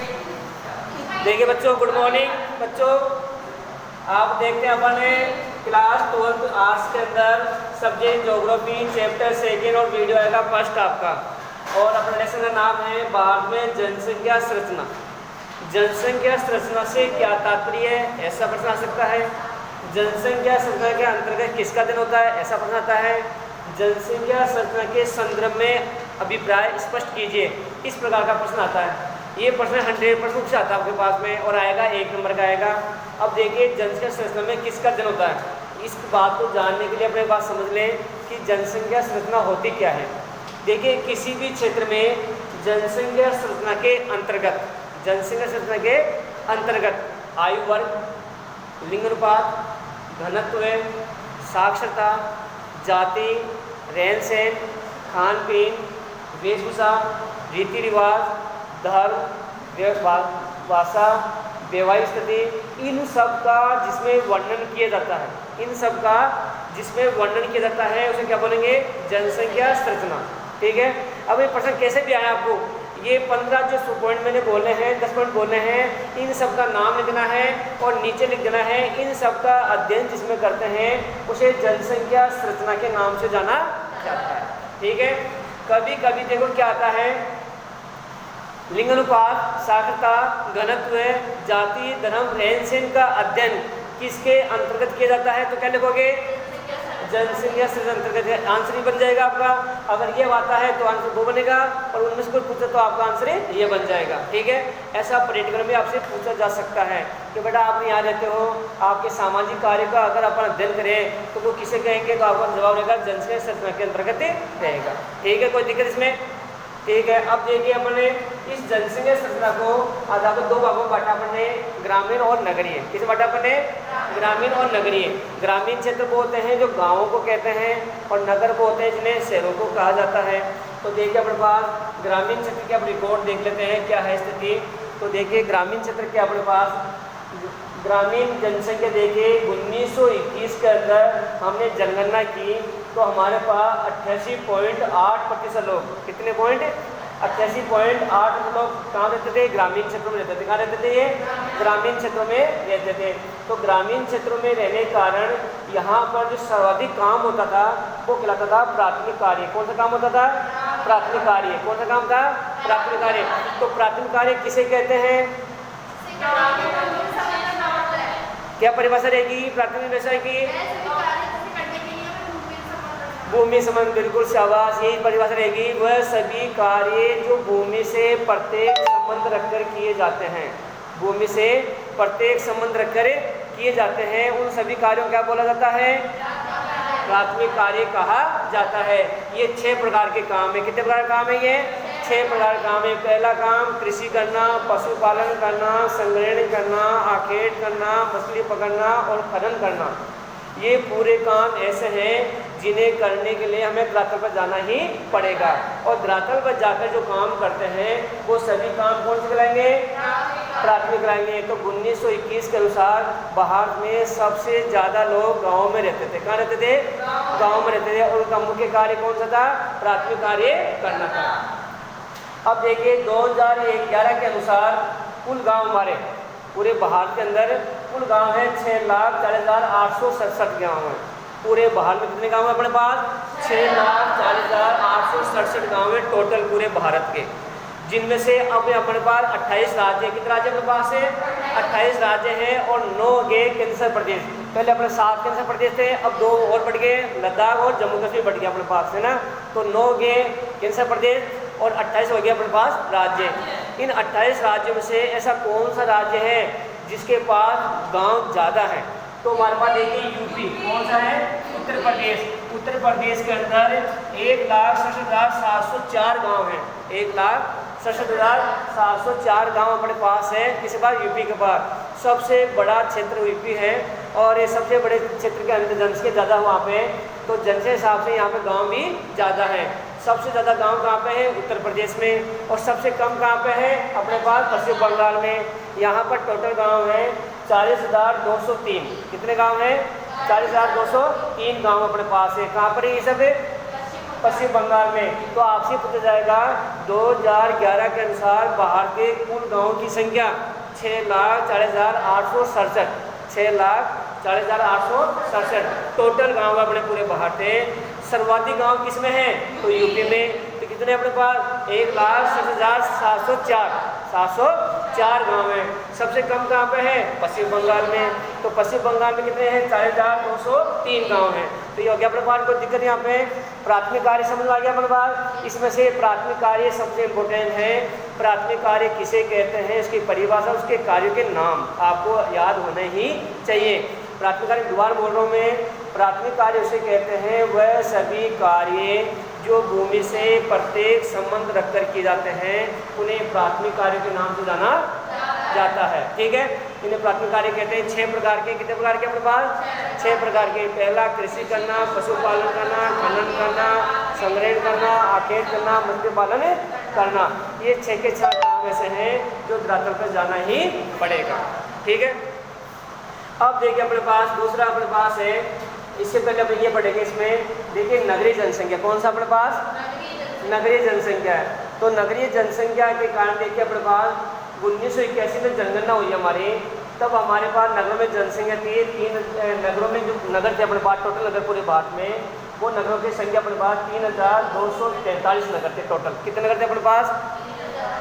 देखिए बच्चों, good morning बच्चों। आप देखते हैं अपने क्लास 12th आर्ट्स के अंदर सब्जेक्ट ज्योग्राफी चैप्टर 2 और वीडियो आएगा फर्स्ट आपका। और अपने लेसन का नाम है भारत में जनसंख्या संरचना। जनसंख्या संरचना से क्या तात्पर्य है, ऐसा प्रश्न आ सकता है। जनसंख्या संरचना के अंतर्गत किसका अध्ययन होता है, ऐसा प्रश्न आता है। जनसंख्या संरचना के संदर्भ में अभिप्राय स्पष्ट कीजिए, इस प्रकार का प्रश्न आता है। ये प्रश्न 100% आता है आपके पास में और आएगा 1 नंबर का आएगा। अब देखिए जनसंख्या संरचना में किसका अध्ययन होता है, इस बात को जानने के लिए अपने बात समझ लें कि जनसंख्या संरचना होती क्या है। देखिए किसी भी क्षेत्र में जनसंख्या संरचना के अंतर्गत, जनसंख्या संरचना के अंतर्गत आयु वर्ग, लिंग अनुपात, घनत्व, साक्षरता, जाति, रहन सहन, खान पीन, वेशभूषा, रीति रिवाज, धर्म, भाषा, वैवाहिक स्थिति, इन सब का जिसमें वर्णन किया जाता है, इन सब का जिसमें वर्णन किया जाता है उसे क्या बोलेंगे, जनसंख्या संरचना। ठीक है। अब ये प्रश्न कैसे भी आया आपको, ये 15 जो पॉइंट मैंने बोले हैं, 10 पॉइंट बोले हैं, इन सब का नाम लिखना है और नीचे लिख देना है इन सब का अध्ययन जिसमें करते हैं उसे जनसंख्या संरचना के नाम से जाना जाता है। ठीक है। कभी कभी देखो क्या आता है, लिंग अनुपात, साक्षरता, घनत्व, जाति, धर्म, रहन सहन का अध्ययन किसके अंतर्गत किया जाता है, तो क्या लिखोगे, जनसंख्या संरचना अंतर्गत। आंसर ही बन जाएगा आपका। अगर ये आता है तो आंसर वो बनेगा और उनमें से कोई पूछे तो आपका आंसर ये बन जाएगा। ठीक है। ऐसा पॉलिटिकल में आपसे पूछा जा सकता है कि बेटा आप यहाँ रहते हो, आपके सामाजिक कार्य का अगर अपन अध्ययन करें तो वो किसे कहेंगे, तो आपका जवाब रहेगा जनसंख्या संरचना के अंतर्गत रहेगा। ठीक है, कोई दिक्कत इसमें। ठीक है। अब देखिए अपने इस जनसंख्या संरचना को आधा को 2 भागों में बांटा अपने, ग्रामीण और नगरीय। किसे बांटा अपने, ग्रामीण और नगरीय। ग्रामीण क्षेत्र वो होते हैं जो गाँवों को कहते हैं और नगर वो होते हैं जिन्हें शहरों को कहा जाता है। तो देखिए अपने पास ग्रामीण क्षेत्र के आप रिकॉर्ड देख लेते हैं क्या है स्थिति। तो देखिए ग्रामीण क्षेत्र के अपने पास ग्रामीण जनसंख्या देखिए 1921 के अंदर हमने जनगणना की तो हमारे पास 88.8% लोग, कितने पॉइंट, 88.8 लोग कहाँ रहते थे, ग्रामीण क्षेत्रों में रहते थे। कहाँ रहते थे, ये ग्रामीण क्षेत्रों में रहते थे। तो ग्रामीण क्षेत्रों में रहने के कारण यहाँ पर जो सर्वाधिक काम होता था वो कहलाता था प्राथमिक कार्य। कौन सा काम होता था, प्राथमिक कार्य। कौन सा काम था, प्राथमिक कार्य। तो प्राथमिक कार्य किसे कहते हैं, क्या परिभाषा रहेगी प्राथमिक व्यवसाय की, भूमि संबंध, बिल्कुल शाबाश, यही परिभाषा रहेगी। वह सभी कार्य जो भूमि से प्रत्येक संबंध रखकर किए जाते हैं, भूमि से प्रत्येक संबंध रखकर किए जाते हैं, उन सभी कार्यों को क्या बोला जाता है, प्राथमिक कार्य कहा जाता है। ये 6 प्रकार के काम है। कितने प्रकार काम है, ये 6 प्रकार काम है। पहला काम कृषि करना, पशुपालन करना, संग्रहण करना, आखेट करना, मछली पकड़ना और खनन करना। ये पूरे काम ऐसे हैं जिन्हें करने के लिए हमें धरातल पर जाना ही पड़ेगा और धरातल पर जाकर जो काम करते हैं वो सभी काम कौन से कराएंगे, प्राथमिक कराएंगे। तो 1921 के अनुसार भारत में सबसे ज़्यादा लोग गाँव में रहते थे। कहाँ रहते थे, गाँव में रहते थे और उनका मुख्य कार्य कौन सा था, प्राथमिक कार्य करना था। अब देखिए 2011 के अनुसार कुल गाँव हमारे पूरे भारत के अंदर कुल गांव है 6,40,867 गाँव हैं। पूरे भारत में कितने गांव हैं अपने पास, 6,40,867 गाँव हैं टोटल पूरे भारत के, जिनमें से अब अपने पास 28 राज्य हैं। कितने राज्य अपने पास है, 28 राज्य हैं और 9 गए केंद्र प्रदेश। पहले अपने 7 केंद्र प्रदेश थे, अब 2 और बढ़ गए, लद्दाख और जम्मू कश्मीर बढ़ गया अपने पास, है ना। तो 9 गए केंद्र प्रदेश और 28 हो गया अपने पास राज्य। इन 28 राज्यों में से ऐसा कौन सा राज्य है जिसके पास गांव ज़्यादा है, तो हमारे पास देखिए यूपी। कौन सा है, उत्तर प्रदेश। उत्तर प्रदेश के अंदर 1,67,704 गांव हैं। 1,67,704 गांव अपने पास है, किसके पास, यूपी के पास। सबसे बड़ा क्षेत्र यूपी है और ये सबसे बड़े क्षेत्र के अंदर जनसंख्या ज़्यादा वहाँ पे, तो जनसंख्या के हिसाब से यहाँ पे गाँव भी ज़्यादा है। सबसे ज़्यादा गांव कहाँ पे है, उत्तर प्रदेश में, और सबसे कम कहाँ पे है अपने पास पश्चिम बंगाल में। यहाँ पर टोटल गांव है 40,203। कितने गांव हैं, 40,203 गांव अपने पास है। कहाँ पर है ये सब, पश्चिम बंगाल में। तो आपसे पूछा जाएगा 2011 के अनुसार बाहर के कुल गाँव की संख्या 6,40,867, 6,40,867 टोटल गांव अपने पूरे बाहर थे। सर्वाधिक गांव किसमें है? तो यूपी में। तो कितने अपने पास? 1,60,704 गांव हैं। सबसे कम कहाँ पे है? पश्चिम बंगाल में। तो पश्चिम बंगाल में कितने हैं? 4,203 गांव हैं। तो ये हो गया अपने पास। कोई दिक्कत यहाँ पे? प्राथमिक कार्य समझ आ गया अपने पास। इसमें से प्राथमिक कार्य सबसे इम्पोर्टेंट है। प्राथमिक कार्य किसे कहते हैं, इसकी परिभाषा, उसके कार्यों के नाम आपको याद होने ही चाहिए। प्राथमिक कार्य दोबारा बोल रहा हूँ मैं। प्राथमिक कार्य उसे कहते हैं वह सभी कार्य जो भूमि से प्रत्येक संबंध रखकर किए जाते हैं, उन्हें प्राथमिक कार्य के नाम से जाना जाता है। ठीक है, इन्हें प्राथमिक कार्य कहते हैं। 6 प्रकार के। कितने प्रकार के अपने पास? 6 प्रकार के। पहला कृषि करना, पशुपालन करना, खनन करना, संग्रहण करना, आखेट करना, मत्स्य पालन करना। ये 6 के 6 काम ऐसे हैं जो धरातल पर जाना ही पड़ेगा। ठीक है, अब देखिए अपने पास दूसरा अपने पास है। इससे पहले अपन ये पढ़ेंगे। इसमें देखिए नगरीय जनसंख्या। कौन सा अपने पास? नगरीय जनसंख्या है। तो नगरीय जनसंख्या के कारण देखिए अपने पास 1981 में जनगणना हुई हमारी। तब हमारे पास नगरों में जनसंख्या थी 3 नगरों में। जो नगर थे अपने पास, टोटल नगर पूरे भारत में, वो नगरों की संख्या अपने पास 3,243 नगर थे टोटल। कितने नगर थे अपने पास?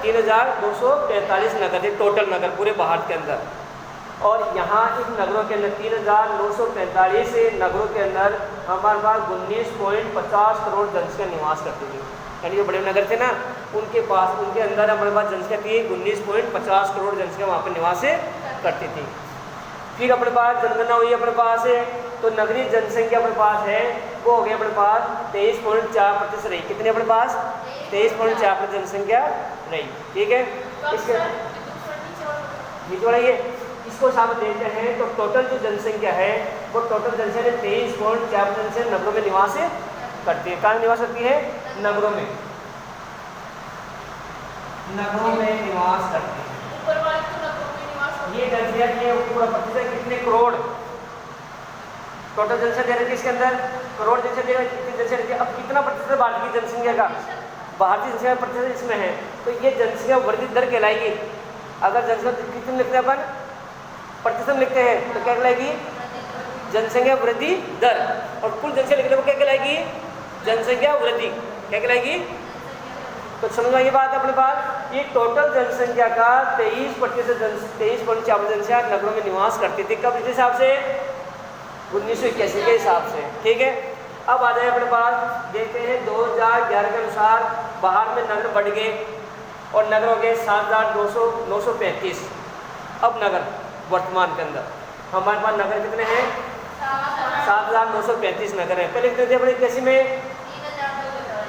3,243 नगर थे टोटल नगर पूरे भारत के अंदर। और यहाँ इन नगरों के अंदर 3,943 नगरों के अंदर हमारे पास 19.50 करोड़ जनसंख्या निवास करती थी। यानी जो बड़े नगर थे ना, उनके पास, उनके अंदर हमारे पास जनसंख्या थी 19.50 करोड़ जनसंख्या वहाँ पर निवास करती थी। फिर अपने पास जनगणना हुई अपने पास है। तो नगरीय जनसंख्या अपने पास है वो हो गई अपने पास 23.4% रही। कितने अपने पास? 23.4% जनसंख्या रही। ठीक है, इसके नीचे इसको सामने देते हैं। तो टोटल जो जनसंख्या है वो टोटल जनसंख्या 23.4% से नगरों में निवास करती है। कहाँ निवास करती है? नगरों में। नगरों में निवास करती है। ये जनसंख्या की पूरा प्रतिशत कितने करोड़? टोटल जनसंख्या रहती है इसके अंदर करोड़ जनसंख्या। कितनी जनसंख्या? अब कितना प्रतिशत भारत की जनसंख्या का? भारतीय जनसंख्या प्रतिशत इसमें है। तो ये जनसंख्या वृद्धि दर कहलाएगी। अगर जनसंख्या कितने लिखते हैं अपन? प्रतिशत लिखते हैं तो क्या कहलाएगी? जनसंख्या वृद्धि दर। और कुल जनसंख्या लिखने को क्या कहलाएगी? जनसंख्या वृद्धि। क्या कहलाएगी? तो समझ में ये बात अपने पास। ये टोटल जनसंख्या का 23% 23.4% जनसंख्या नगरों में निवास करती थी। कब? इस हिसाब से 1981 के हिसाब से। ठीक है, अब आ जाए अपने पास। देखते हैं 2011 के अनुसार बाहर में नगर बढ़ गए और नगर हो गए 7,935। अब नगर वर्तमान के अंदर हमारे पास नगर कितने हैं? 7,935 नगर है। पहले कितने थे अपने 81 में?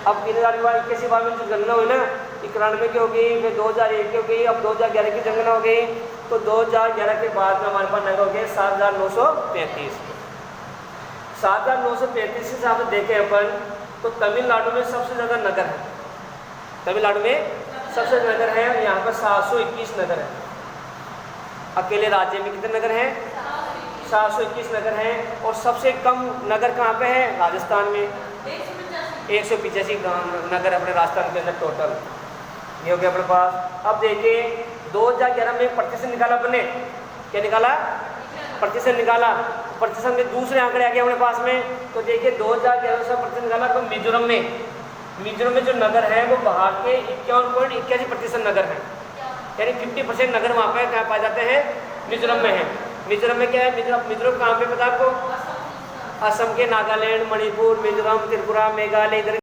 अब 3,081 बार में जो जनगणना हुई ना, 91 की हो गई, फिर 2001 की हो गई, अब 2011 की जनगणना हो गई। तो 2011 के बाद में हमारे पास नगर हो गए 7,935। 7,935 के हिसाब से देखें अपन तो तमिलनाडु में सबसे ज़्यादा नगर है। तमिलनाडु में सबसे नगर है। यहाँ पर 721 नगर है। अकेले राज्य में कितने नगर हैं? 721 नगर हैं। और सबसे कम नगर कहाँ पे है? राजस्थान में 185 नगर अपने राजस्थान के अंदर टोटल। ये हो गया अपने पास। अब देखिए 2011 में प्रतिशत निकाला अपने। क्या निकाला? प्रतिशत निकाला। प्रतिशत में दूसरे आंकड़े आ गए अपने पास में। तो देखिए 2011 से प्रतिशत निकाला तो मिजोरम में जो नगर है वो बाहर के 51.81% नगर है। यानी 50% नगर वहाँ पे कहाँ पाए जाते हैं? मिजोरम में है। मिजोरम में क्या है? मिजोरम कहाँ पे पता आपको? असम के नागालैंड, मणिपुर, मिजोरम, त्रिपुरा, मेघालय, इधर